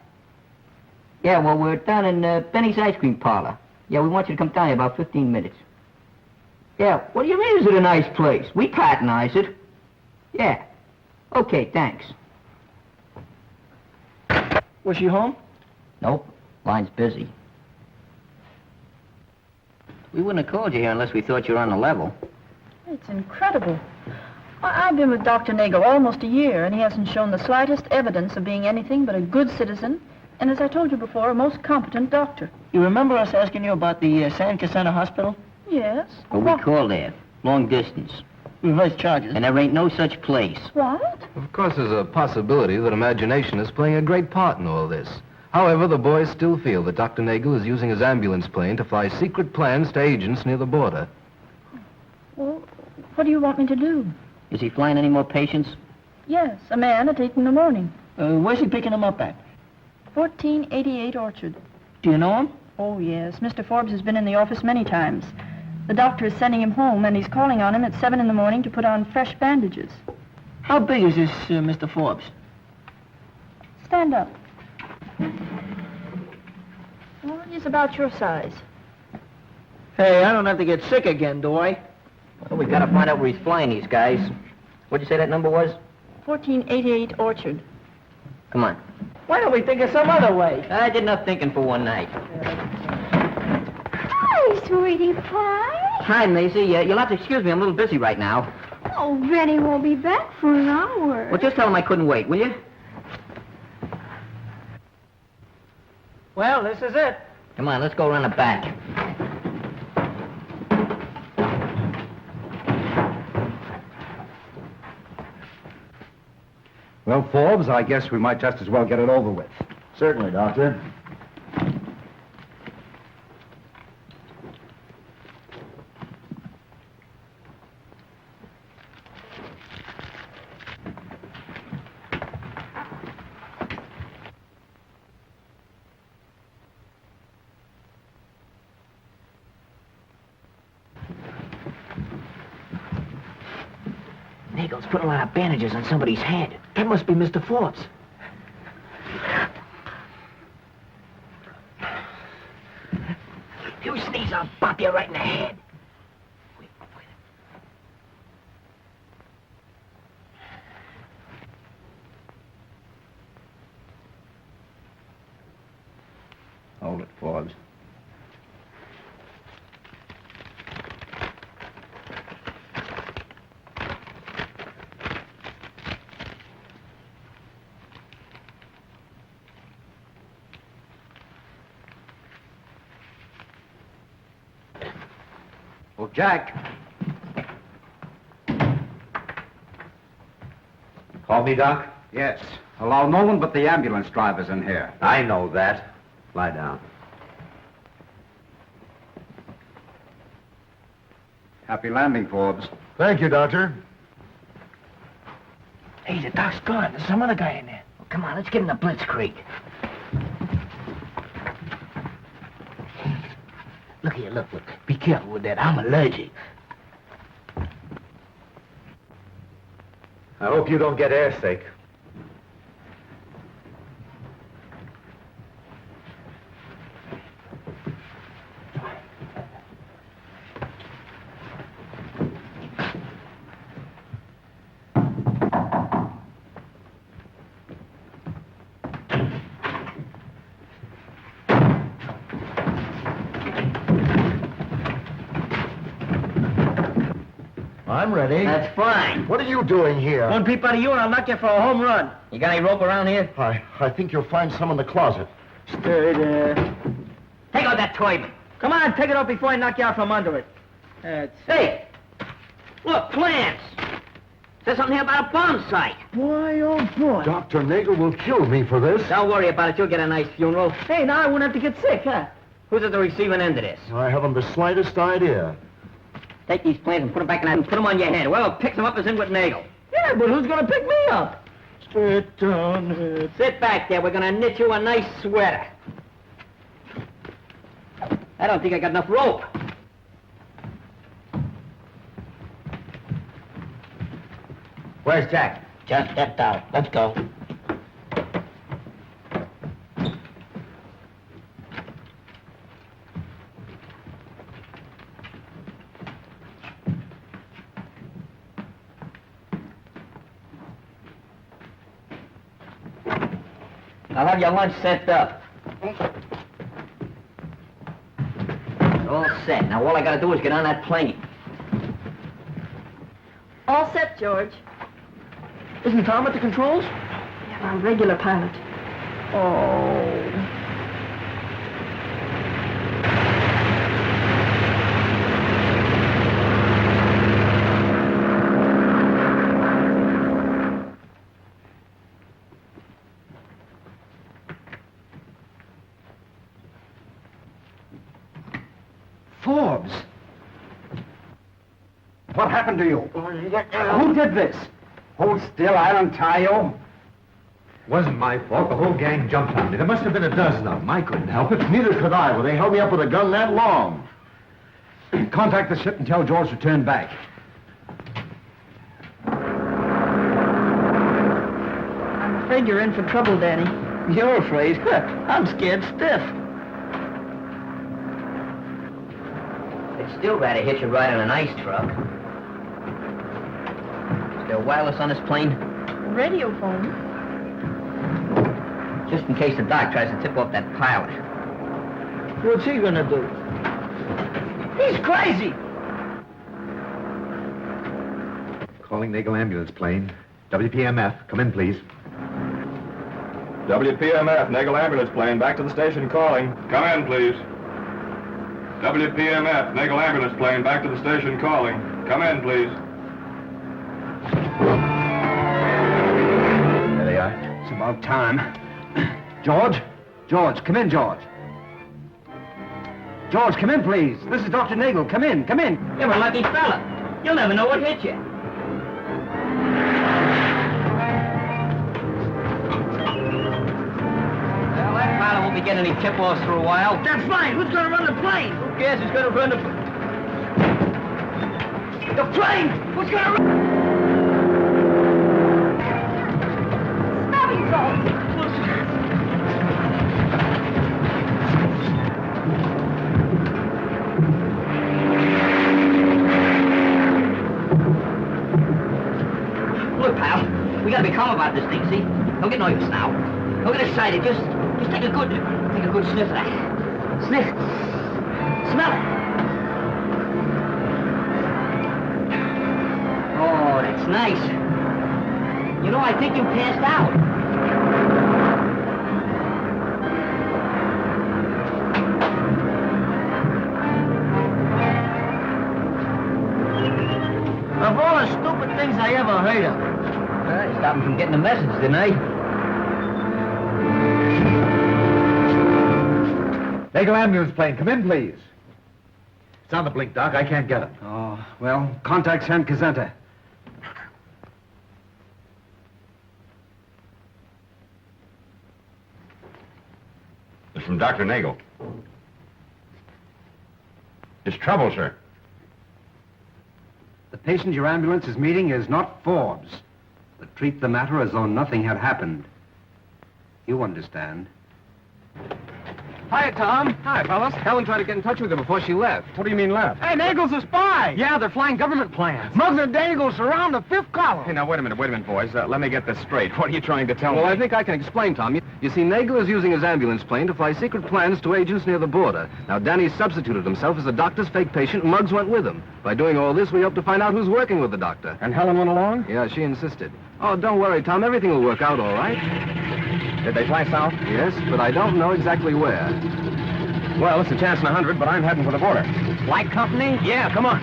Yeah, well, we're down in Benny's Ice Cream Parlor. Yeah, we want you to come down in about 15 minutes. Yeah, what do you mean, is it a nice place? We patronize it. Yeah. Okay, thanks. Was she home? Nope. Line's busy. We wouldn't have called you here unless we thought you were on the level. It's incredible. I've been with Dr. Nagel almost a year, and he hasn't shown the slightest evidence of being anything but a good citizen, and as I told you before, a most competent doctor. You remember us asking you about the San Cassandra Hospital? Yes. Well, we called there. Long distance. Reverse charges. And there ain't no such place. What? Of course, there's a possibility that imagination is playing a great part in all this. However, the boys still feel that Dr. Nagel is using his ambulance plane to fly secret plans to agents near the border. Well, what do you want me to do? Is he flying any more patients? Yes, a man at 8 in the morning. Where's he picking them up at? 1488 Orchard. Do you know him? Oh, yes. Mr. Forbes has been in the office many times. The doctor is sending him home, and he's calling on him at 7 in the morning to put on fresh bandages. How big is this Mr. Forbes? Stand up. Well, he's about your size. Hey, I don't have to get sick again, do I? Well, we gotta find out where he's flying these guys. What'd you say that number was? 1488 Orchard. Come on. Why don't we think of some other way? I did enough thinking for one night. Hi, sweetie pie. Hi, Maisie. You'll have to excuse me. I'm a little busy right now. Oh, Benny won't be back for an hour. Well, just tell him I couldn't wait, will you? Well, this is it. Come on, let's go around the back. Well, Forbes, I guess we might just as well get it over with. Certainly, Doctor. Nagel's putting a lot of bandages on somebody's head. That must be Mr. Forbes. If you sneeze, I'll bop you right in the head. Hold it, Forbes. Well, Jack. Call me, Doc? Yes. Allow no one but the ambulance drivers in here. I know that. Lie down. Happy landing, Forbes. Thank you, Doctor. Hey, the doc's gone. There's some other guy in there. Well, come on, let's get in the blitzkrieg. Look here, look. Be careful with that. I'm allergic. I hope you don't get airsick. I'm ready. That's fine. What are you doing here? One peep out of you and I'll knock you for a home run. You got any rope around here? I think you'll find some in the closet. Stay there. Take out that toy. Come on, take it off before I knock you out from under it. Hey! Look, plans! Says something here about a bomb site. Boy, oh boy. Dr. Nagel will kill me for this. Don't worry about it. You'll get a nice funeral. Hey, now I won't have to get sick, huh? Who's at the receiving end of this? I haven't the slightest idea. Take these plans and put them back in that and put them on your head. Whoever picks them up is in with Nagel. Yeah, but who's gonna pick me up? Sit down. Sit back there. We're gonna knit you a nice sweater. I don't think I got enough rope. Where's Jack? Just stepped out. Let's go. I'll have your lunch set up. All set. Now all I gotta do is get on that plane. All set, George. Isn't Tom at the controls? Yeah, our regular pilot. Oh. Forbes! What happened to you? Who did this? Hold still, I'll untie you. Wasn't my fault. The whole gang jumped on me. There must have been a dozen of them. I couldn't help it. Neither could I. Well, they held me up with a gun that long. Contact the ship and tell George to turn back. I'm afraid you're in for trouble, Danny. You're afraid? I'm scared stiff. They'd still rather hitch a ride on an ice truck. Is there wireless on this plane? Radio phone. Just in case the doc tries to tip off that pilot. What's he gonna do? He's crazy! Calling Nagel ambulance plane. WPMF. Come in, please. WPMF, Nagel ambulance plane, back to the station calling. Come in, please. WPMF, Nagel ambulance plane, back to the station calling. Come in, please. There they are. It's about time. George? George, come in, George. George, come in, please. This is Dr. Nagel. Come in, come in. You're a lucky fella. You'll never know what hit you. Well, that pilot won't be getting any tip-offs for a while. That's fine. Who's gonna run the plane? Who cares who's gonna run the... The plane! Who's gonna run? Smelling salts. Look, pal, we gotta be calm about this thing, see? Don't get nervous now. Don't get excited. Just take a good sniff of that. Sniff. Smell it. Oh, that's nice. You know, I think you passed out. Of all the stupid things I ever heard of. You stopped him from getting the message, didn't I? Nagel ambulance plane. Come in, please. It's on the blink, Doc. I can't get it. Oh, well, contact San Cazenta. It's from Dr. Nagel. It's trouble, sir. The patient your ambulance is meeting is not Forbes, but treat the matter as though nothing had happened. You understand. Hi, Tom. Hi, fellas. Helen tried to get in touch with you before she left. What do you mean left? Hey, Nagel's a spy! Yeah, they're flying government plans. Muggs and Nagel surround the fifth column. Hey, now, wait a minute, boys. Let me get this straight. What are you trying to tell me? Well, I think I can explain, Tom. You see, Nagel is using his ambulance plane to fly secret plans to agents near the border. Now, Danny substituted himself as the doctor's fake patient, and Muggs went with him. By doing all this, we hope to find out who's working with the doctor. And Helen went along? Yeah, she insisted. Oh, don't worry, Tom. Everything will work out all right. Did they fly south? Yes, but I don't know exactly where. Well, it's a chance in 100, but I'm heading for the border. Flight company? Yeah, come on.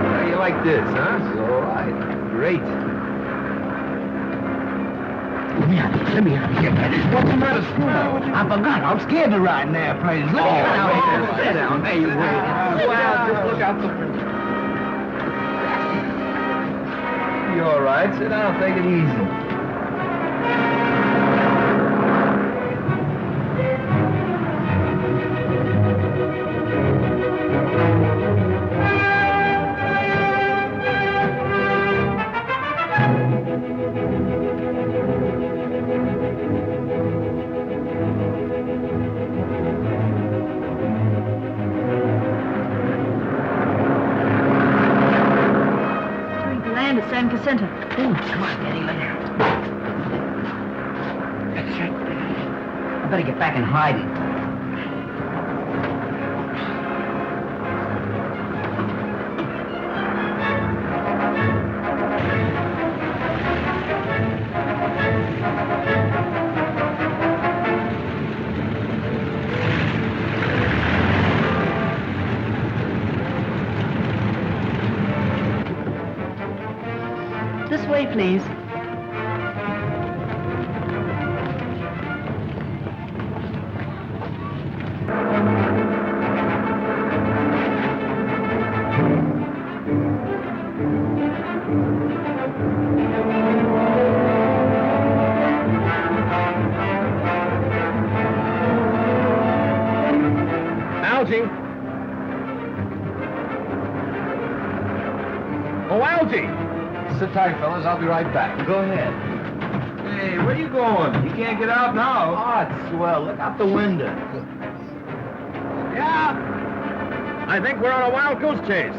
How do you like this, huh? It's all right. Great. Let me get that. What's the matter, Scruno? I forgot. I'm scared to ride in airplanes. Let me get out. Sit down. Hey, you wait. Well, just look out the... You all right? Sit down. Take it easy. San Cazenta. Ooh, come on, Danny, let me. That's it. I better get back in hiding. This way, please. sit tight, fellas. I'll be right back. Go ahead. Hey, where you going? You can't get out now. Oh, it's swell. Look out the window. Yeah? I think we're on a wild goose chase.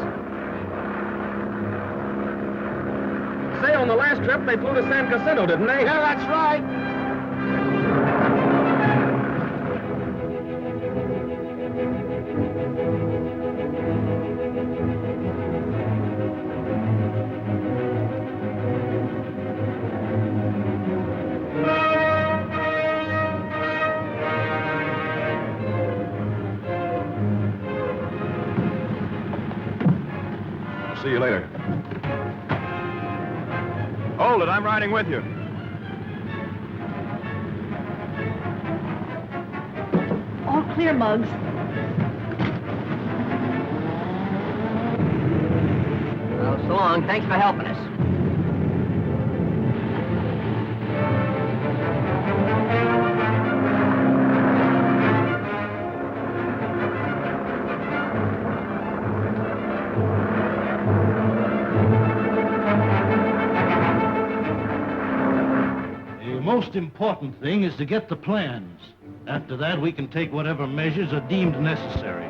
Say, on the last trip, they flew to San Jacinto, didn't they? Yeah, that's right. See you later. Hold it, I'm riding with you. All clear, Muggs. Well, so long. Thanks for helping us. The most important thing is to get the plans. After that, we can take whatever measures are deemed necessary.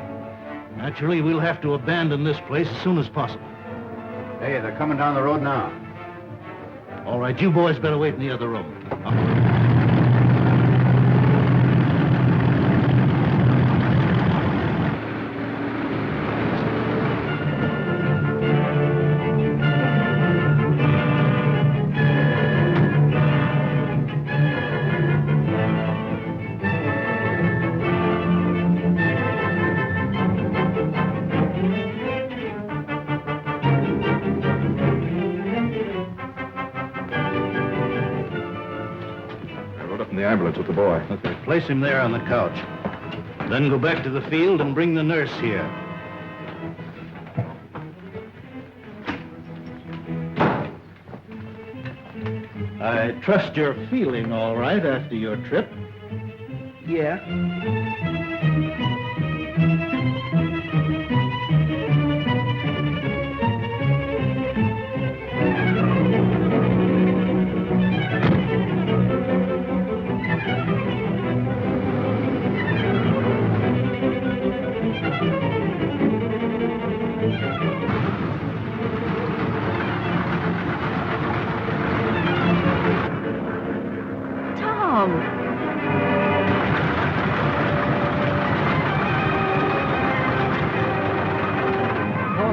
Naturally, we'll have to abandon this place as soon as possible. Hey, they're coming down the road now. All right, you boys better wait in the other room. The ambulance with the boy. Okay, place him there on the couch. Then go back to the field and bring the nurse here. I trust you're feeling all right after your trip. Yeah.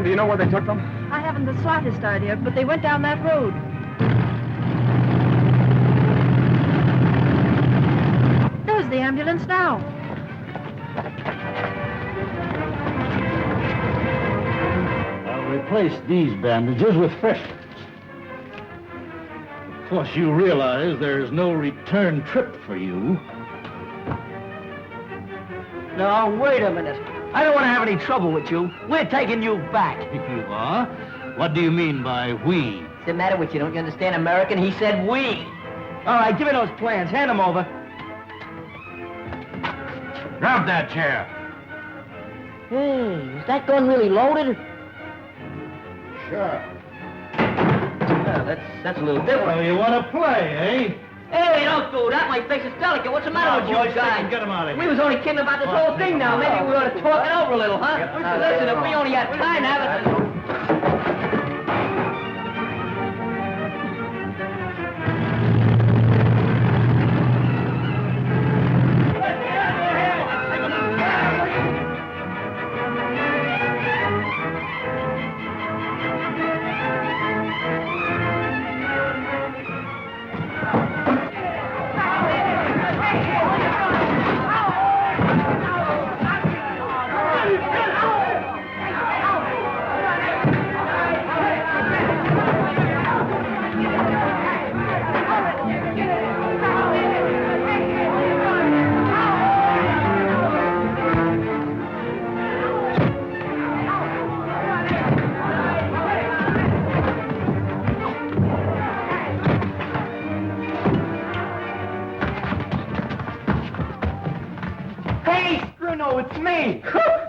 Do you know where they took them? I haven't the slightest idea, but they went down that road. There's the ambulance now. I'll replace these bandages with fresh ones. Of course, you realize there's no return trip for you. Now, wait a minute. I don't want to have any trouble with you. We're taking you back. You are? What do you mean by we? What's the matter with you? Don't you understand American? He said we. All right, give me those plans. Hand them over. Grab that chair. Hey, is that gun really loaded? Sure. Well, that's a little different. So you want to play, eh? Hey, don't do that. My face is delicate. What's the matter with you guys? Get him out of here. We was only kidding about this whole thing now. Maybe we ought to talk it over a little, huh? Listen, if we only had time to have it... Scruno, it's me.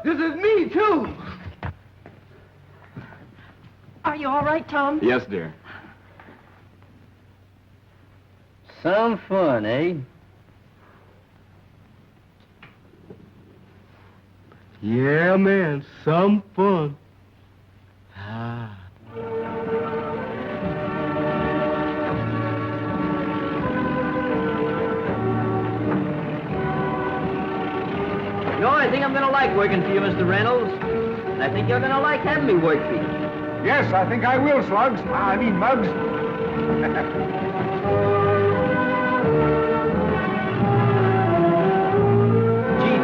This is me, too. Are you all right, Tom? Yes, dear. Some fun, eh? Yeah, man, some fun. Ah. You know, I think I'm gonna like working for you, Mr. Reynolds. And I think you're gonna like having me work for you. Yes, I think I will, Slugs. I mean, Muggs.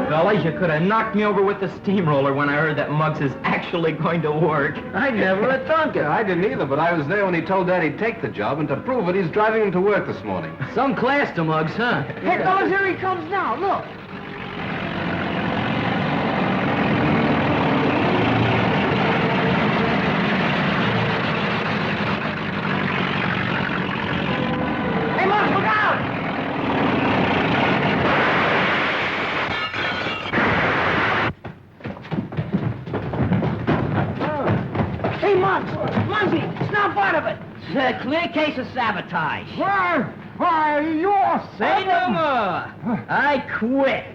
Fellas, you could have knocked me over with the steamroller when I heard that Muggs is actually going to work. I never had thunk it. I didn't either, but I was there when he told Dad he'd take the job, and to prove it, he's driving him to work this morning. Some class to Muggs, huh? Hey, fellas, here he comes now. Look. Hey, Muggs, look out! Hey, Muggs! Muggsy, snap out of it! It's a clear case of sabotage. Why, you're... Say no more. I quit.